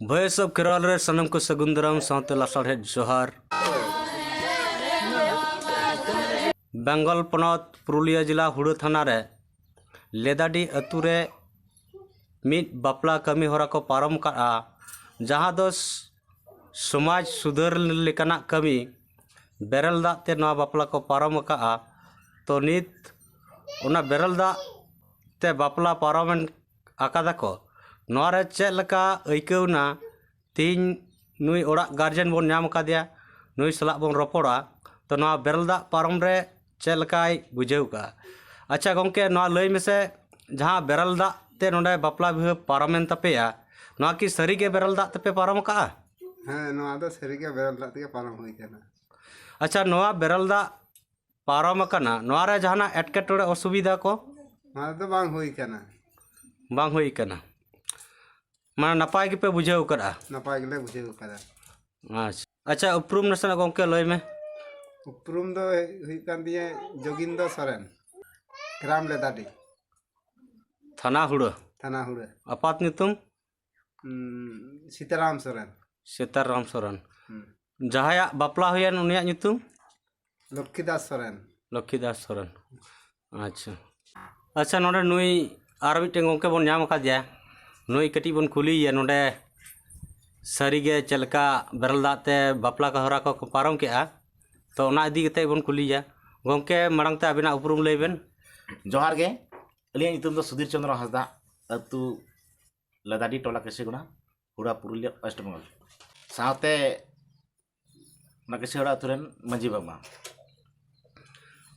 Voice of Kerala रे सनम को सगुंदरम साउते लासाड़े जोहार बेंगल पनत पुरुलिया जिला हुड़ो थाना रे लेदाडी अतु रे मिद बापला कमी होरा को पारम का जहाँ दो समाज सुधार लेकाना कमी बेरल दा ते नवा बापला को पारम का तो नित उना बेरल दा ते बापला पारम आकादा को नोरे चेलका ऐकवना तीन नुई ओड़ा गार्जियन बोन नाम कादिया नुई सला बोन रपोड़ा तो नवा बेरल दा पारम रे चेलकाय बुझेव का। अच्छा गंके नवा लई में से जहाँ बेरल दा ते नोडे बापला भी पारमेन तपेया नवा की सरी के बेरल दा तपे पारम का? हाँ नवा दो सरी के बेरल दा ते पारम हुई केना। अच्छा नवा बेरल दा पारम कना नवा रे जहाना एटकेटोड़े असुविधा को नवा दो बांग हुई केना बांग हुई कना माने नपाय के पे बुझेव करा नपाय गेले बुझेव करा। अच्छा उपरूम नसना गंके लई में उपरूम दो हुई कान दिए जोगिंदर सोरेन ग्राम लेदाडी थाना हुड़ो हुड़े आपात नितुम सीताराम सोरेन सीताराम सोरेन जहाया बापला हुयन उनिया नितुम लक्ष्मीदास सोरेन लक्ष्मीदास सोरेन। अच्छा अच्छा नोडे नुई आर मिटे गंके बोन नाम कादिया नुई कटी बोन कुलिया नोडे सारीगे चलका बेरल दाते बापला का हरा को पारम के तो ओना इदी कते बोन कुलिया गंके मांग ते अबिना उपरुम लैबेन। जोहार गे अलिया नितुम दो सुधीर चंद्र हंसदा अतु लदाडी टोला केसेगुना हुड़ा पुरुलिया वेस्ट बंगाल साथे ना केसेगुड़ा अतुरेन मंजी बाबा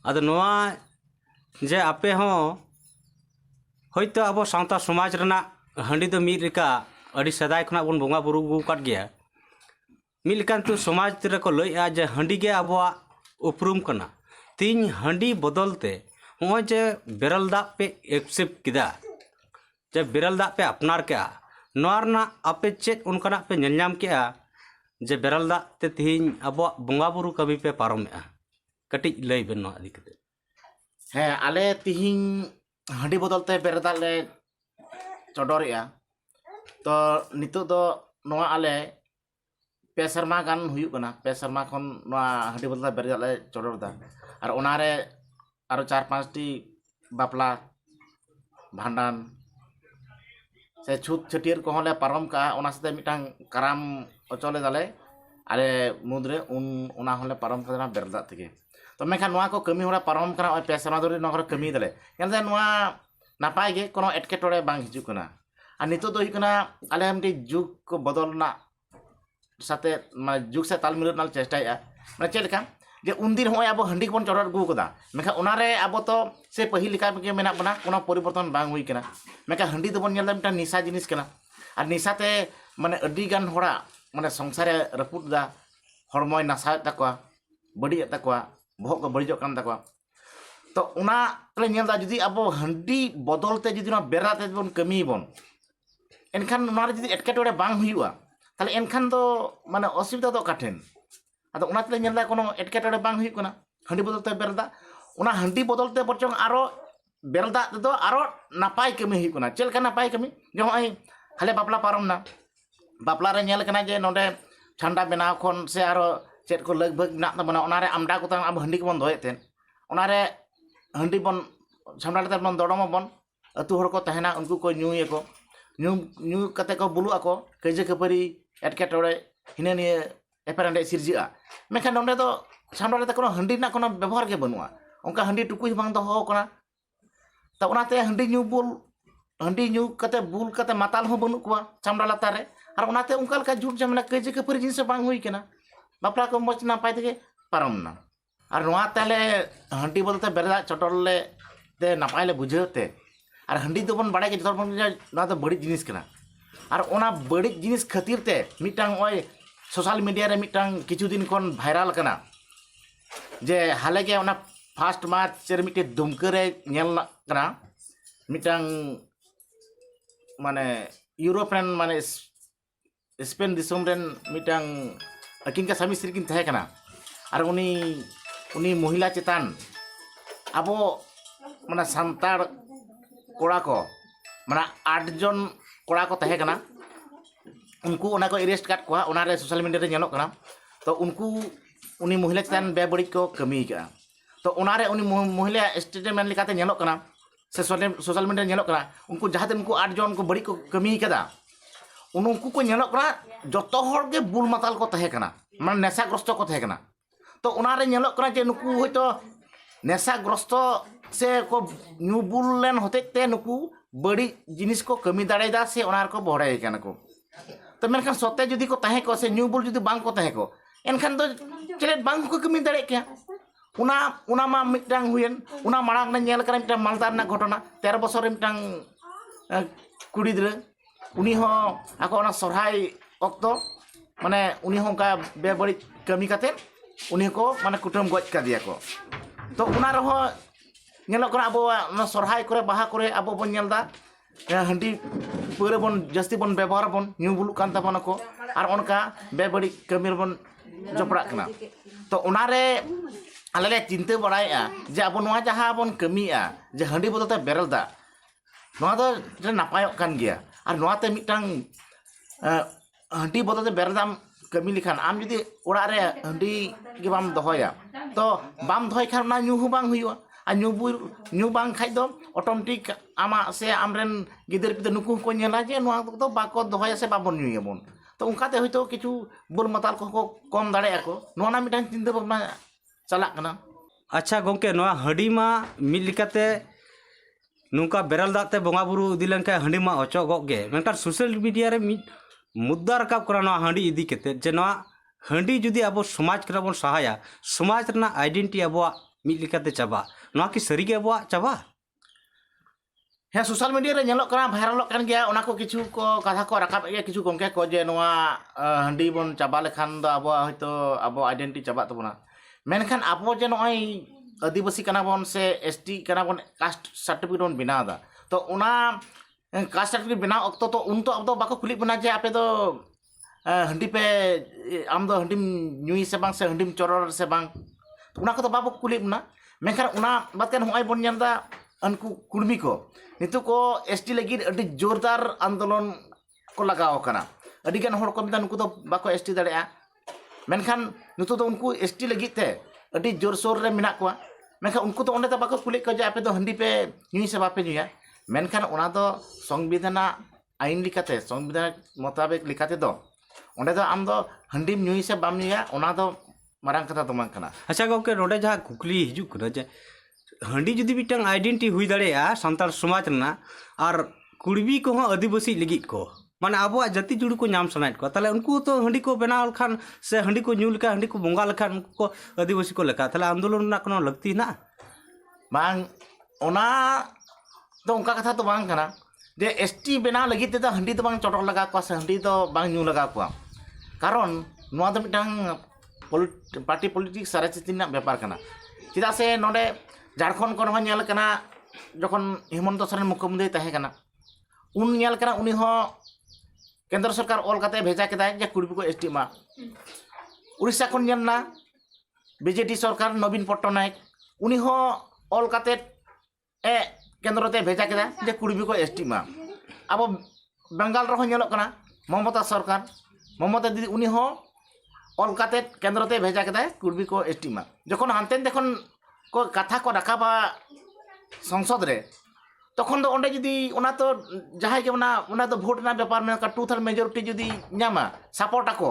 आदो नोआ जे आपे हो होयतो अब सावता समाज रना हांडी दो मिद लेका अड़ी सदाय खना बोन बोंगा बुरु गु काट गया मिद लेकान तु समाज तेरे को लइआ जे हांडी गे आबवा उपरुम कना तीन हांडी बदलते होय जे बेरल दा पे एक्सेप्ट किदा जे बेरल दा पे अपनार के नोरना आपे चेक उनकना पे नेलनाम के जे बेरल दा ते तीन आबवा बोंगा बुरु कभी पे पारमेआ कटी लई बेन नो आदि कते। हैं आले तिहिं हांडी बदलते बेरदा ले चडोरिया तो नितो दो नोआ आले पे शर्मा गान हुयु कना पे शर्मा खन नोआ हांडी बदलते बेरदा ले चडोरदा और ओनारे आरो 4-5 टी बापला भांडान से छूत छटियर को हले पारम का ओना सते मिटांग कराम अचले दाले आले मुद्रे उन ओना हले पारम का बेरदा तके तो मेखान नोआ को कमी होरा पारम कना पे शर्मा दोरी नगर कमी दले यानदे नोआ नापाय गे कोनो एटकेटोड़े बांग हिजु कना और नितो दो हिकना आले हमटी जुग को बदलना साथे माने जुग से ताल मिलाना चेष्टाया माने चेलका जे उनदिन होय अब हंडी बन चोरर गु कदा मेखा उनारे अब तो से पहिल लिका के मेना बना कोनो परिवर्तन बांग हुई कना मेखा हंडी दो बन नेल मिटा निशा जिनिस कना और निशाते माने अडी गान होड़ा माने संसारे रपुदा हरमय नासा तकवा बड़ी तकवा भोग को बड़िजो कान तकवा तो उना ले नेलदा जुदी अब हंडी बदलते जुदी ना बेराते बन कमी बन एनखान उनारे जुदी एटकेटोड़े बांग हुआ ताले एनखान दो माने असुविधा दो काठेन अदो उनाते नेलदा कोनो एटकेटोड़े बांग हुई कना हंडी बदलते बेरदा उना हंडी बदलते बरचों आरो बेरदा दो आरो नापाय कमी हुई कना चेलका नापाय कमी जो हई हाले बापला पारम ना बापला रे नेल कना जे नोडे ठंडा बनाव खन से आरो चेट को लगभग ना तबना उनारे आमडा को तांग अब हंडी को बन दोयतेन उनारे हंडी बन छामडा लेते बन दड़म बन अतु हर को तहना उनको को न्यूए को न्यू कते को बुलु ako कजे खपरी एटकेटोड़े हिने निये एपरेंडे सिरजिआ मेखान नोंडे दो छामडा लेते कोनो हंडी ना कोनो व्यवहार के बनुआ उनका हंडी टुकुई बांग दो हो कना तो उनाते हंडी न्यू कते बुल कते माताल हो बनु कुआ छामडा लातारे और उनाते उनका लका झूठ जमला कजे खपरी जिनसे बांग हुई केना बापला को मच ना पाई तके पारमना और नोआ ताले हंडी बोलते बेरदा चटोरले ते नापायले बुझेते और हंडी तो बन बाड़े के जतोर बन ना तो बड़ी जिनिस कना और ओना बड़ी जिनिस खातिर ते मिटांग ओय सोशल मीडिया रे मिटांग किछु दिन कोन वायरल कना जे हाले के ओना फर्स्ट मार्च से मिटे दुमके रे नेल कना मिटांग माने यूरोपियन माने स्पेन दिसोम रेन मिटांग अकिन का स्वामी श्री किन तहे कना और उनी महिला चेतान अब माने सांतार कोड़ा को माने 8 जन कोड़ा को तहे कना उनको उना को अरेस्ट काट कोआ उना रे सोशल मीडिया रे ñelok kana तो उनको उनी महिला चेतन बेबड़ी को कमी का तो उना रे उनी महिला स्टेटमेंट लेकाते ñelok kana से सोशल मीडिया ñelok kana उनको जहां उनको 8 जन को बड़ी को कमी कदा उनको को ñelok kana जतो हर के बुल माताल को तहे kana मान नेशाग्रस्त को तहे kana तो उना रे ñelok kana जे नुकु होतो नेशाग्रस्त से को न्यू बुल लेन होते नुकु बड़ी जिनिस को कमी दाड़ेदा से उनार को बहराय kana को तो मेनखान सत्य जुदी को तहे को से न्यू बुल जुदी बांग को तहे को एनखान तो चले बांग को कमी दाड़े क्या उना मा मिटांग हुयन उना मांग ना ñel kana मिटांग मालदार ना घटना 13 बছर मिटांग कुड़ी दिले उनी हो आको ना सरहाय अक्तो माने उनी हो का बेबड़ी कमी काते उनी को माने कुटुम गज का दिया को तो उना रहो ñelok kana abo ना सरहाय करे बाहा करे abo बन ñelदा हंडी पूरे बन जस्ती बन व्यवहार बन न्यू बुलु कान ताबन को और उनका बेबड़ी कमी बन जपड़ा कना तो उनारे आले चिंता बड़ाया जे अब नोआ जहां बन कमिया जे हंडी बदलते बेरल दा नोआ तो नापायक कान गया और नोआ ते मिटांग हंडी बदलते बेरल दाम कमी लिखान आम जुदी ओड़ा रे हंडी के बाम दहोया तो बाम दहोय खान ना न्यू बांग हुआ और न्यू बांग खाइ दो ऑटोमेटिक आमा से आमरेन गिदर पिदर नुकु को ñela जे नोआ तो बाको दहोया से बाबन न्यूयबन तो उनकाते होयतो किछु बुल माताल को कम दाड़े को नोना मिटांग चिंता भावना चलाक कना अच्छा गोंके नोआ हंडी मा मिल लिकाते नुका बेरल दाते बोंगा बुरु इदी लेनका हंडी मा अचोगोग गे मेनकार सोशल मीडिया रे मिद मुद्दा रकाब करा नोआ हंडी इदी केते जे नोआ हंडी जुदी अब समाज करा बन सहाया समाज रना आइडेंटिटी अब मिल लिकाते चाबा नोआ की सरी गे अब चाबा हाँ सोशल मीडिया रे ñelok kana भाइरल कान गया उना को किछु को कथा को राकाब गया किछु गोंके को जे नोआ हंडी बन चाबा लेखान द अब हयतो अब आइडेंटिटी चाबा तबना मेनखान अब जे नय आदिवासी कना बन से एसटी कना बन कास्ट सर्टिफिकेट बन बिना दा तो उना कास्ट सर्टिफिकेट बिना अक्तो तो उन तो अब तो बाको कुली बना जे आपे तो हंडी पे आम दो हंडी न्यूई से बांग से हंडी चोरर से बांग तो उना को तो बाबो कुली बना मेनखान उना बात kan होय बन ñamदा अनकु कुर्मी को नितु को एसटी लगी अडी जोरदार आंदोलन को लगाव कना अडी गन हर को मिदा नुकु तो बाको एसटी दाड़ेया मेनखान नितु तो उनको एसटी लगी ते अडी जोर सोर रे मिना को मेनखान उनको तो ओंडे तो बाको कुली को जे आपे तो हंडी पे न्यूई से बापे न्यूया मेनखान उना तो संविधान आईन लिखाते संविधान मुताबिक लिखाते दो ओंडे तो आम दो हंडी न्यूई से बाम न्यूया उना तो मारांग कथा तो मांग कना अच्छा गोंके रोडे जहां कुकली हिजु कना जे हंडी जुदी बिटांग आइडेंटिटी हुई दाड़ेया सांताल समाज रना और कुड़बी को आदिवासी लगित को माने आबो जाति जुड़ी को नाम सनाइत को ताले उनको तो हंडी को बनाव लखान से हंडी को न्यू लेका हंडी को बोंगा लखान उनको को आदिवासी को लेका ताले आंदोलन ना कोनो लगती ना बांग ओना तो उनका कथा तो बांग कना जे एसटी बनाव लगित तो हंडी तो बांग चोटक लगा को से हंडी तो बांग न्यू लगा को कारण नोआ तो मिटांग पार्टी पॉलिटिक्स राजनीति ना व्यापार कना चिदा से नोडे झारखंड को ñel कना जखन हेमंत सोरेन मुख्यमंत्री तहे कना उन ñel कना उनी हो केंद्र सरकार ऑल काते भेजा केदाय जे कुड़बी को एसटी मा उड़ीसा खन ñel ना बीजेडी सरकार नवीन पट्टनायक उनी हो ऑल काते केंद्र ते भेजा केदाय जे कुड़बी को एसटी मा अब बंगाल रहो ñelok कना ममता सरकार ममता दीदी उनी हो ऑल काते केंद्र ते भेजा केदाय कुड़बी को एसटी मा जखन हानतेन देखन को कथा को रखाबा संसद रे तखन दो ओंडे जुदी उना तो जहाय के उना तो वोट ना व्यापार में का 2/3 मेजॉरिटी जुदी न्यामा सपोर्ट आको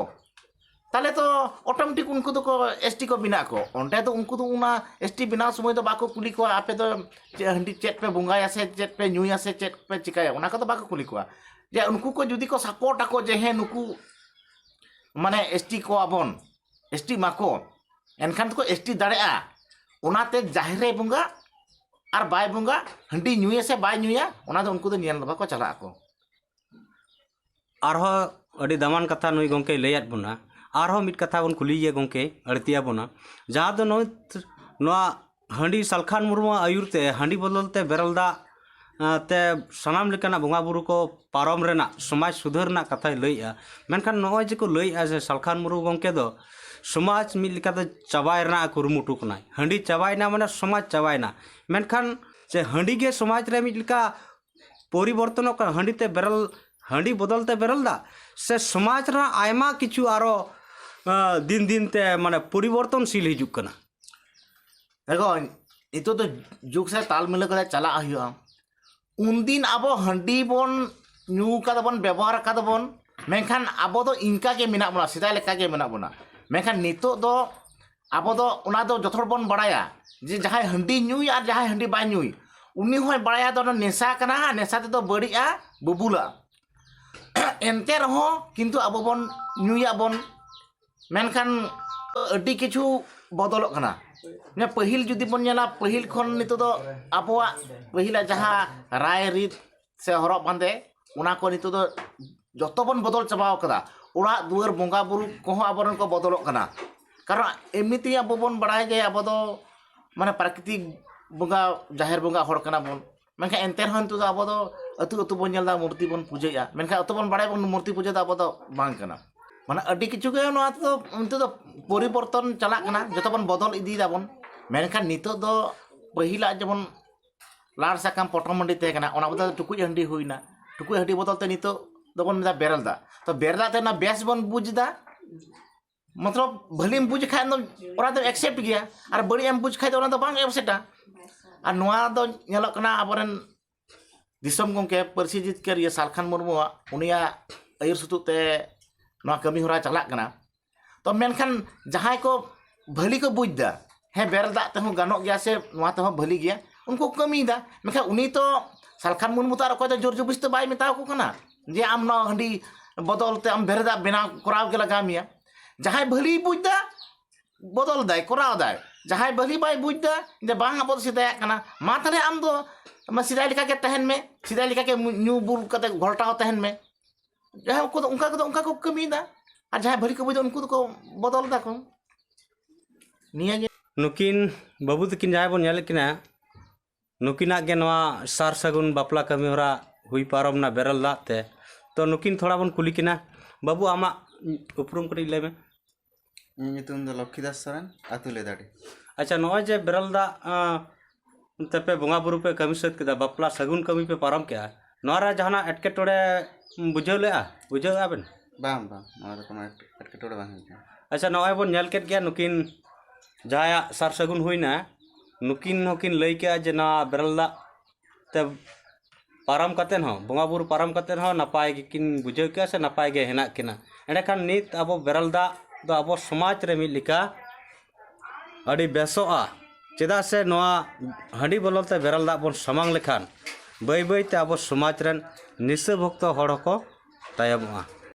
ताले तो ऑटोमेटिक उनको तो को एसटी को बिना को ओंडे तो उनको तो उना एसटी बिना समय तो बाको कुली को आपे तो हंडी चेट पे बुंगाया से चेट पे न्यूया से चेट पे चिकाया उना को तो बाको कुली को जे उनको को जुदी को सपोर्ट आको जे हे नुकु माने एसटी को आबन एसटी माको एनखान को एसटी दाड़ेआ उनाते जाहिर बुंगा और बाय बुंगा हंडी न्यूया से बाय न्यूया उना तो उनको तो ñel बाको चला को आरहो अडी दमान कथा नुई गोंके लैयात बुना आरहो मिट कथा बन कुलिये गोंके अड़तिया बुना जहां दो नोआ हंडी सलखान मुर्मू आयुरते हंडी बदलते बेरलदा ते सनाम लेकाना बोंगा बुरु को पारम रेना समाज सुधारना कथा लैया मेनखान नोय जे को लैया जे सलखान मुर्मू गोंके दो समाज मिल लेकाते चाबायना कुरुमुटु कनाय हंडी चाबायना माने समाज चाबायना मेनखान जे हंडी गे समाज रे मिल लेका परिवर्तन का हंडी ते बेरल हांडी बदलते बेरल दा से समाज रा आयमा किछु आरो दिन दिन ते माने परिवर्तनशील हिजुक कना देखो इतो तो जुग से ताल मिला कर चला हुआ उन दिन अब हांडी बन न्यू का बन व्यवहार का बन मेखान अब तो इनका के मेना बना सीधा लेका के मेना बना मेखान नितो दो अब तो उना दो जथोर बन बड़ाया जे जहां हांडी न्यूई और जहां हांडी बाय न्यूई उन्नी होय बड़ाया दो नेशा कना नेशा ते तो बड़िया बबुला एनते रहो किंतु अब बन न्यूया बन मेनखान अड्डी किछु बदलक कना ने पहिल जुदी बन नेला पहिल खन नितो दो आबोआ पहिला जहां राय रीत से हरब बांदे उना को नितो दो जतो बन बदल चबाव कदा उड़ा दुआर बोंगा बुरु कोहो आबरन को बदलक कना कारण एमिति अब बन बड़ाय जे अब दो माने प्राकृतिक बोंगा जाहिर बोंगा हड़ कना बन मेनखा एनते रहन तो अब दो अतु अतु बन नेलदा मूर्ति बन पूजाया मेनखा अतु बन बड़ाय बन मूर्ति पूजा दा अब दो बांग कना माने अड्डी किछु के नोआ तो उनते दो परिवर्तन चला कना जतो बन बदल इदी दाबन मेनखा नितो दो पहिला जबन लाड़ साकाम पटमंडी ते कना ओना बदल टुकुई हंडी हुइना टुकुई हंडी बदल ते नितो दबन मेदा बेरल दा तो बेरला ते ना बेस बन बुझदा मतलब भलीम बुझ खाय न ओरा तो एक्सेप्ट गया और बड़ी एम बुझ खाय तो ओना तो बांग एक्सेप्टा और नोआ दो नेलक कना अबरन दिसम गंके परसी जितकर ये सालखान मुर्मुआ उनिया अयर सुतु ते नोआ कमी होरा चला कना तो मेनखान जहां को भली को बुझदा हे बेरल दा ते हो गानो गया से नोआ ते हो भली गया उनको कमी दा मेखा उनी तो सालखान मुर्मु तार को जोर जुबिस तो बाय मेता को कना जे आम न हंडी बदलते आम बेरदा बिना कराव के लगा मिया जहां भली बुझदा बदल दाय कराव दाय जहां भली बाय बुझदा जे बांग अब सिदाय कना मा थाने आम दो मा सिदाय लिका के तहन में सिदाय लिका के न्यू बुल कते घोलटाव तहन में जहां को उनका को कमी दा और जहां भली को बुझदा उनको को बदल दा को निया नुकिन बाबू तकिन जहां बन नेल किना नुकिना के नवा सार सगुन बापला कमी होरा हुई पारम ना बेरल दा ते तो नुकिन थोड़ा बन कुली किना बाबू आमा उपरुम करी ले में ᱧᱩᱛᱩᱢ ᱫᱚ ᱞᱚᱠᱠᱷᱤᱫᱟᱥ ᱥᱚᱨᱮᱱ ᱟᱹᱛᱩ ᱞᱮᱫᱟᱲᱤ अच्छा नॉय जे बेरल दा तपे बोंगा बुरु पे कमी सत केदा बापला सगुन कमी पे पारम के नोरा जहाना एटके टोड़े बुझे आबेन बाम बाम ᱱᱚᱣᱟ ᱫᱚ ᱠᱳᱱᱳ ᱮᱴᱠᱮᱴᱚᱬᱮ ᱵᱟᱝ ᱦᱩᱭ ᱠᱟᱱᱟ अच्छा नॉय बन नेल केट गया नुकिन जहाया सार सगुन हुईना नुकिन होकिन लई के जे ना बेरल दा ते पारम कतेन हो बोंगा बुरु पारम कतेन हो नपाय गे किन बुझे के से नपाय गे हेना किना एडे खान नित अब बेरल दा दो अब समाज रे मिल लिका अड़ी बेसोआ चेदा से नोआ हांडी बदलते बेरल दा बन समांग लेखान बई बई ते अब समाज रेन निशा भक्त हड़ को तायमोआ।